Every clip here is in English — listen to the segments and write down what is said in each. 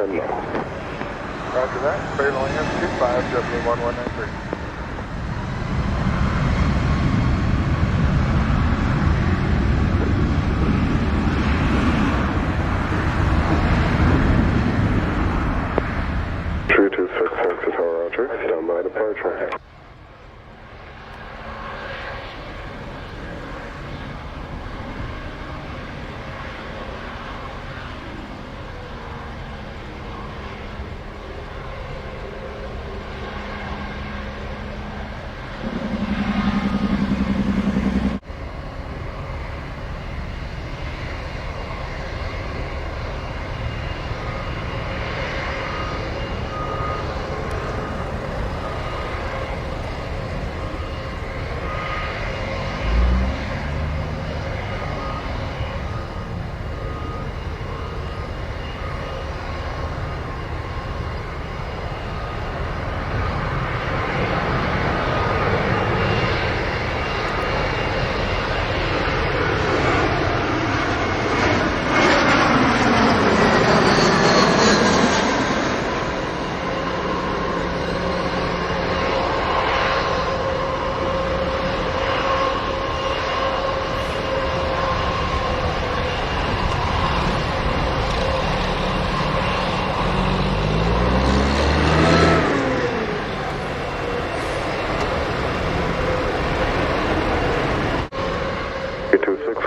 10 knots. Roger that. Clear to land 25, JetBlue 1193. Stand by departure.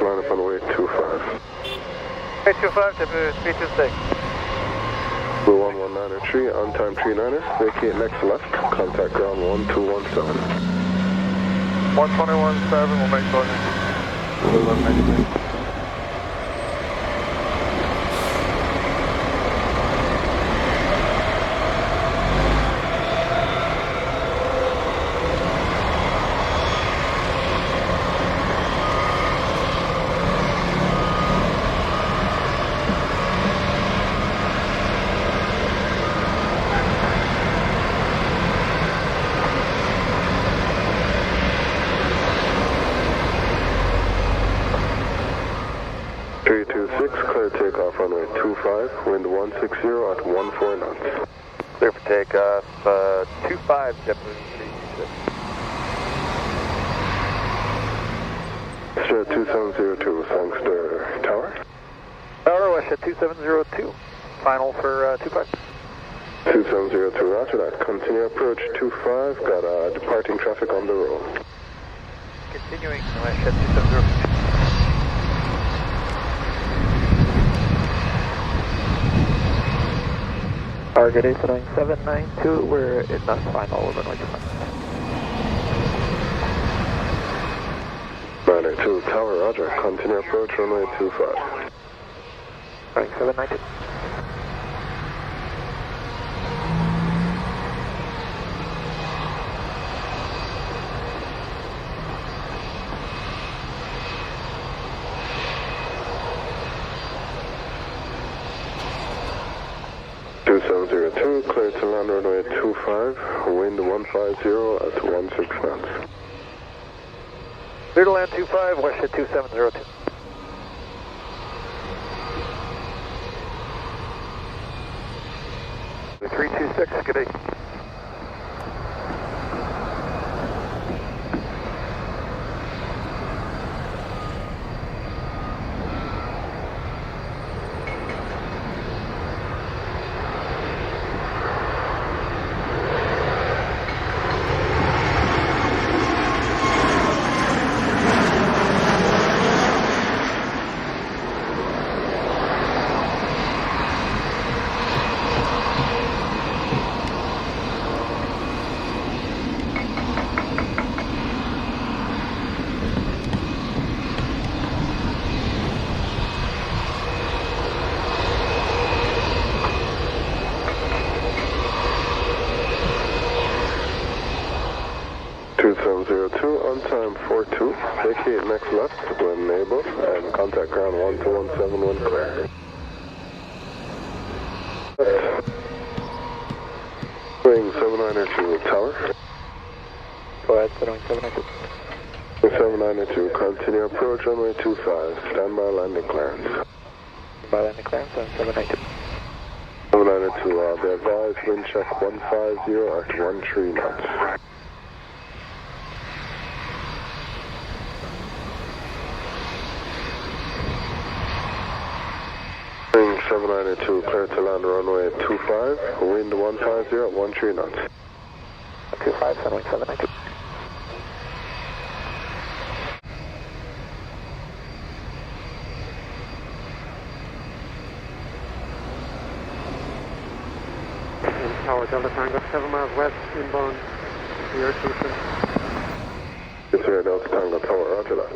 Line up on way 25. 825, WestJet 326. Blue 1193, on time 39er, vacate next left, contact ground 1217. 121.7, we'll make closing. 1193. Clear takeoff runway 25, wind 160 at 14 knots. Clear for takeoff, 25, JetBlue 326. WestJet 2702, thanks to tower. Tower, WestJet 2702, final for 25. 2702, roger that. Continue approach 25, got departing traffic on the road. Continuing, WestJet 2702. Target is 9792, we're in the final over runway 25. 982, tower, roger. Continue approach runway 25. 9792. Clear to land runway 25, wind 150 at 16 knots. Clear to land 25, WestJet 2702. The 326, good day. On time 42, vacate next left when able, and contact ground 1217 when clear. Wing 792 tower. Go ahead, setting 792. 792, continue approach runway 25, standby landing clearance. Standby landing clearance on 792. 792, Be advised, wind check 150 at 13 knots. 792, clear to land runway 25, wind 150 at 13 knots. 25, Sunwing 792. Tower Delta Tango, 7 miles west, inbound, near Houston. It's here, Delta Tango Tower, roger that.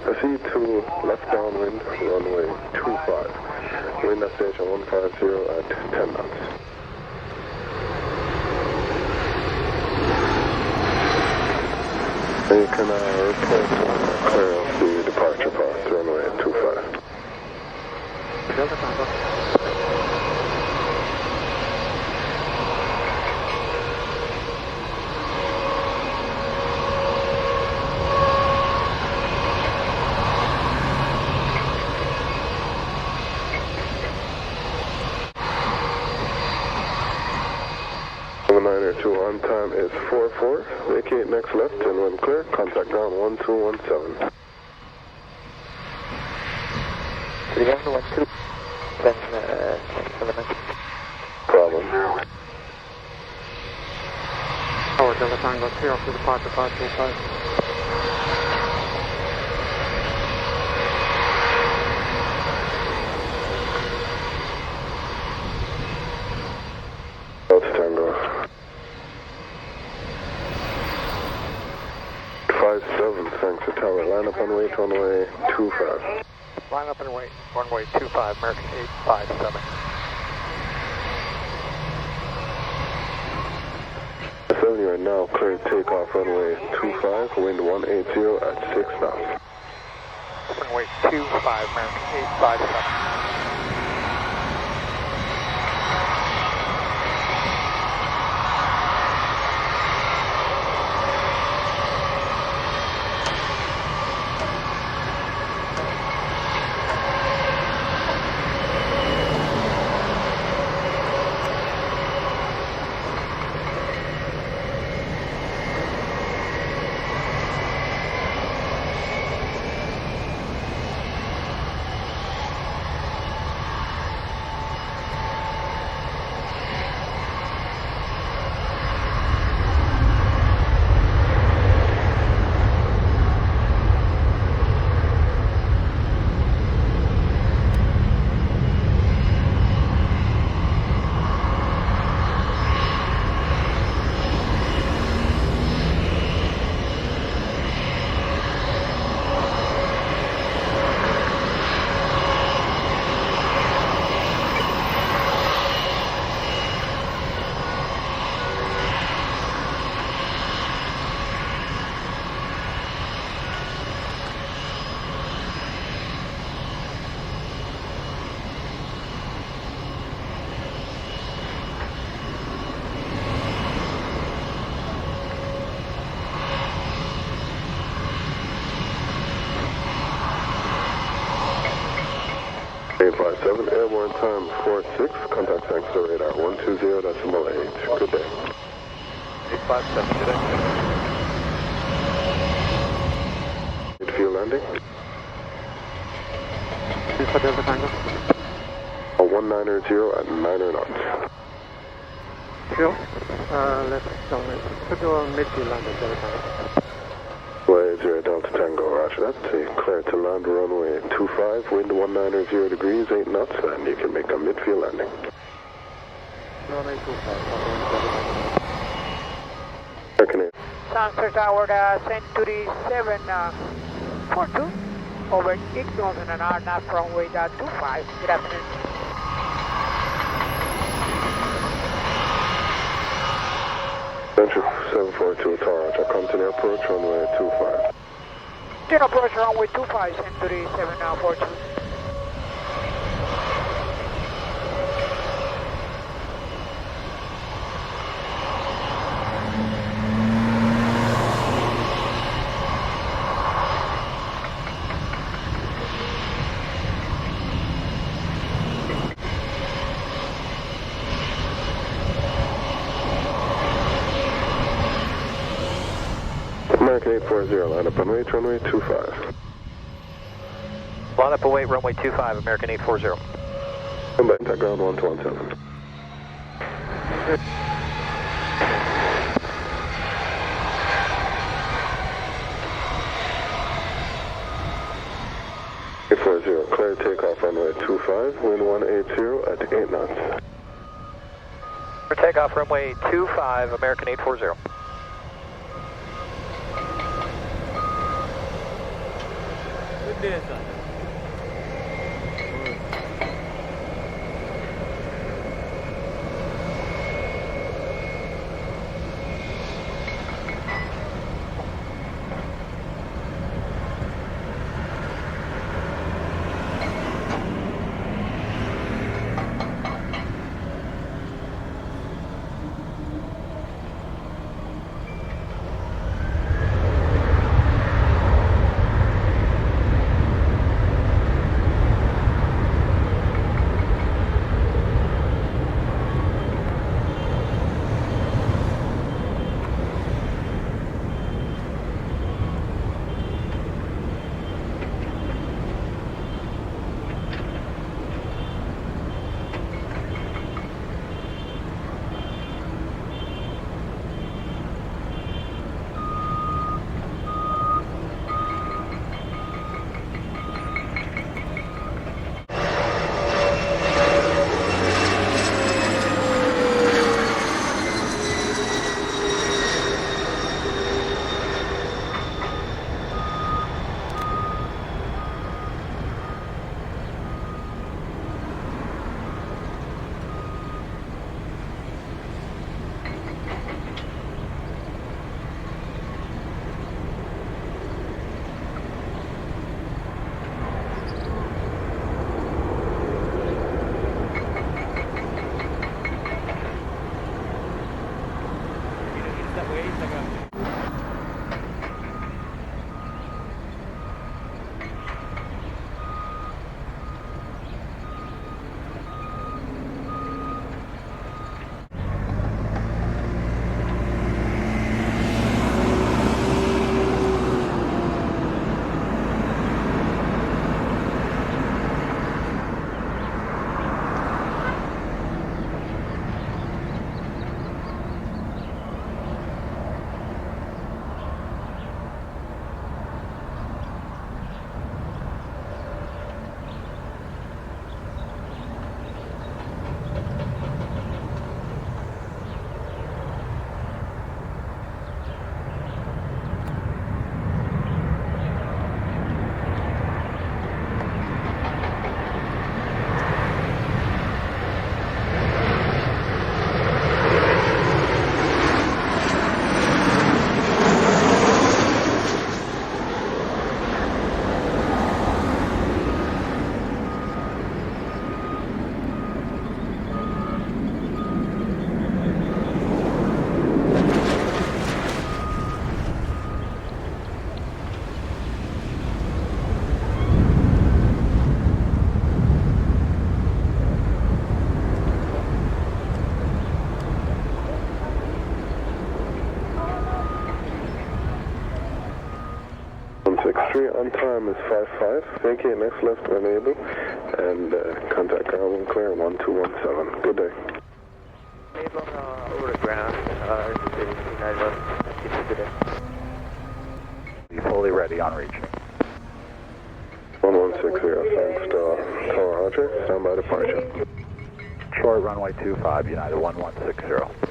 Proceed to left downwind, runway 25. Wind at station 150 at 10 knots. You can report clear of the departure path, runway 25. Delta Tango. On time is 44, vacate next left and when clear, contact ground 1217. 3112, then 792. Problem. Tower Delta Tango, clear off to departure path 25. Delta Tango. 57, thanks to tower. Line up and wait, runway 25. Line up and wait, runway 25, American 857. 7, you are now clear to take off runway 25, wind 180 at 6 knots. Runway 25, American 857. Seven airborne time 46, contact thanks to radar 120.8. Good day. 857, good day. Midfield landing. For Delta Tango. 190 at 9 knots. Sure. Let's put the midfield landing, Delta Tango. Way 0 Delta Tango, roger that. Clear to land runway 25, wind 190 degrees, 8 knots, and you can make a midfield landing. Runway 25, American Sunset Tower, Century 742, over 8,000 an hour, not runway 25. Good afternoon. Century 742 Tower, continue approach runway 25. Continue approach runway 25, Century 742. American 840, line up and wait, runway 25. Line up and wait, runway 25, American 840. Come back, contact ground 1217. Good. Clear takeoff runway 25, wind 180 at 8 knots. For takeoff runway 25, American 840. Good day, sir. On time is 55. Vacate next left when able, and contact ground when clear 1217. Good day. Over the ground, good day. Be fully ready on reaching. 1160, thanks to Tower Roger. Stand by departure. Short runway 25, United 1160.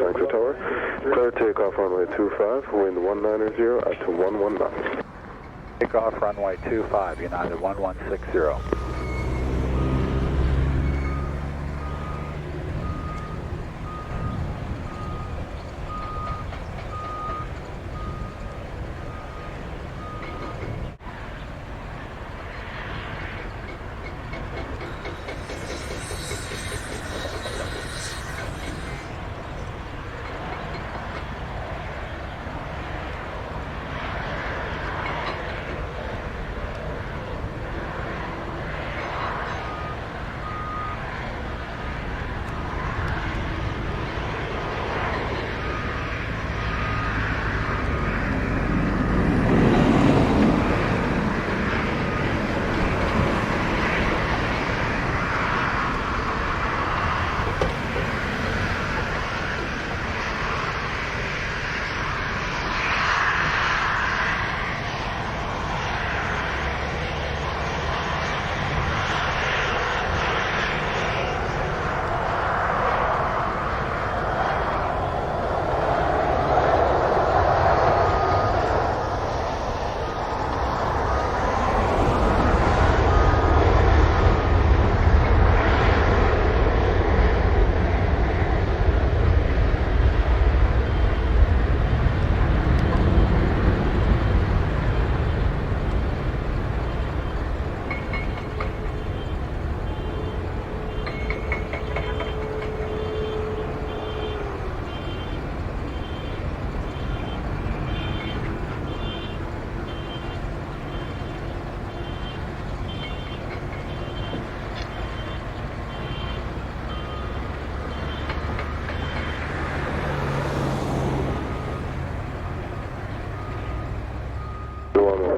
Thanks to Tower. Clear takeoff runway 25, wind 190 at 11 knots. Takeoff runway 25, United 1160.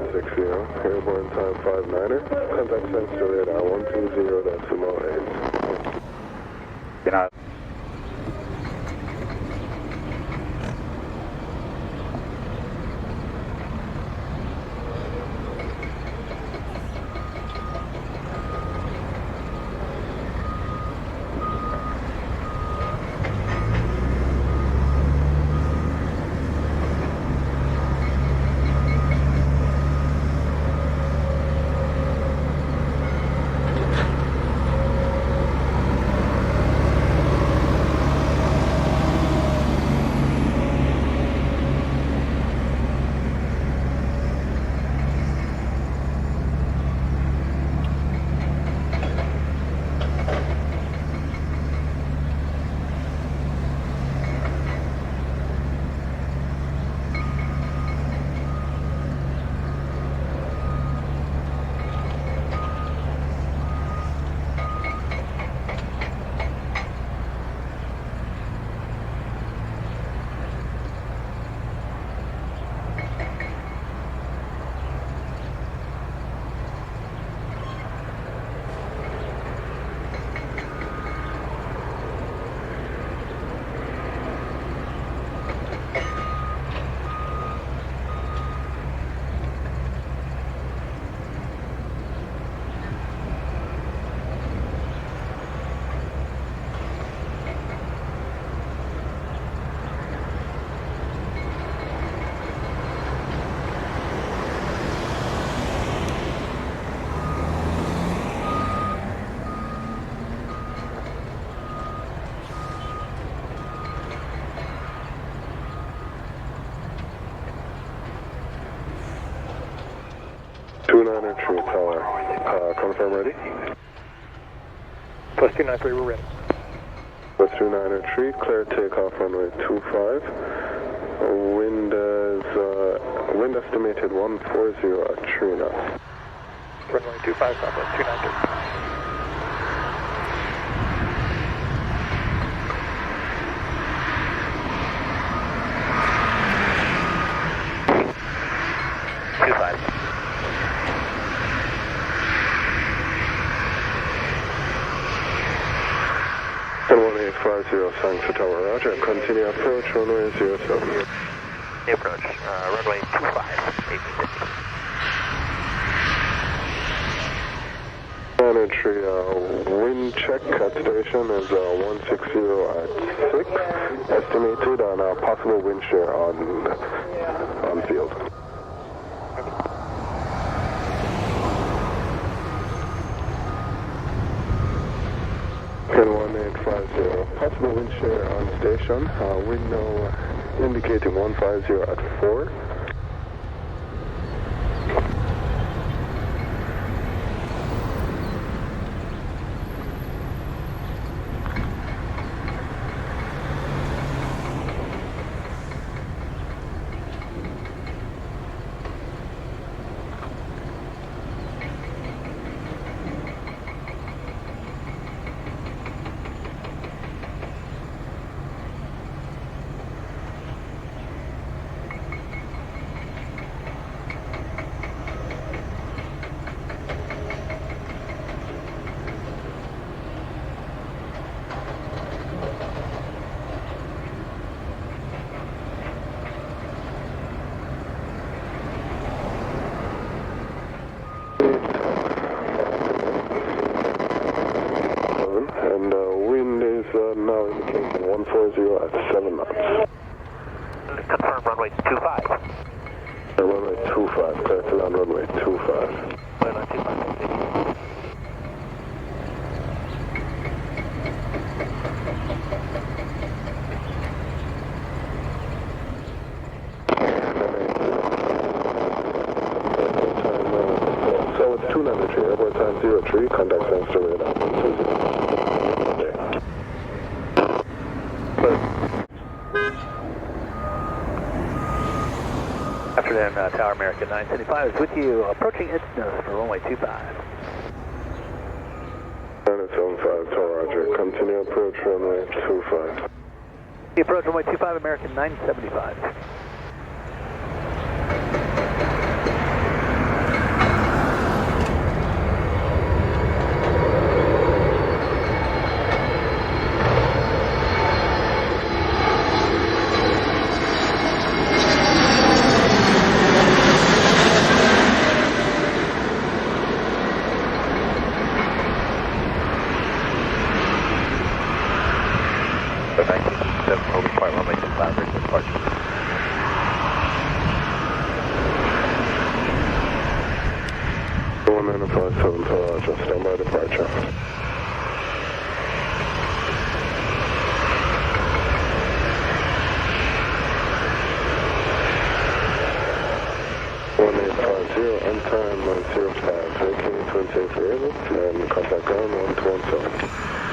160, airborne time 59er, contact sensor radar 120.8. Good night. Tree Tower, confirm ready? Plus 293, we're ready. West 293, clear takeoff runway 25. Wind estimated 140 at 3 knots. Runway 25, Southwest 293. And 1850 St Tower, roger. Continue approach runway 07. The approach, runway 25, 1850. Entry, wind check at station is 160 at 6, estimated, and possible wind shear on field. And 1850, possible wind shear on station, wind now indicating 150 at 4. And wind is now indicating 140 at 7 knots. Confirm runway 25. Runway 25, clear to land runway 25. Runway 25. So it's 293, airport time 03, contact sensor radar 120. Afternoon, Tower American 975 is with you, approaching its nose for runway 25. 975, Tower Roger, continue approach runway 25. The approach runway 25, American 975. 1957 to Roger, stand by departure. On time 905, making 28 variable, and contact ground 1217.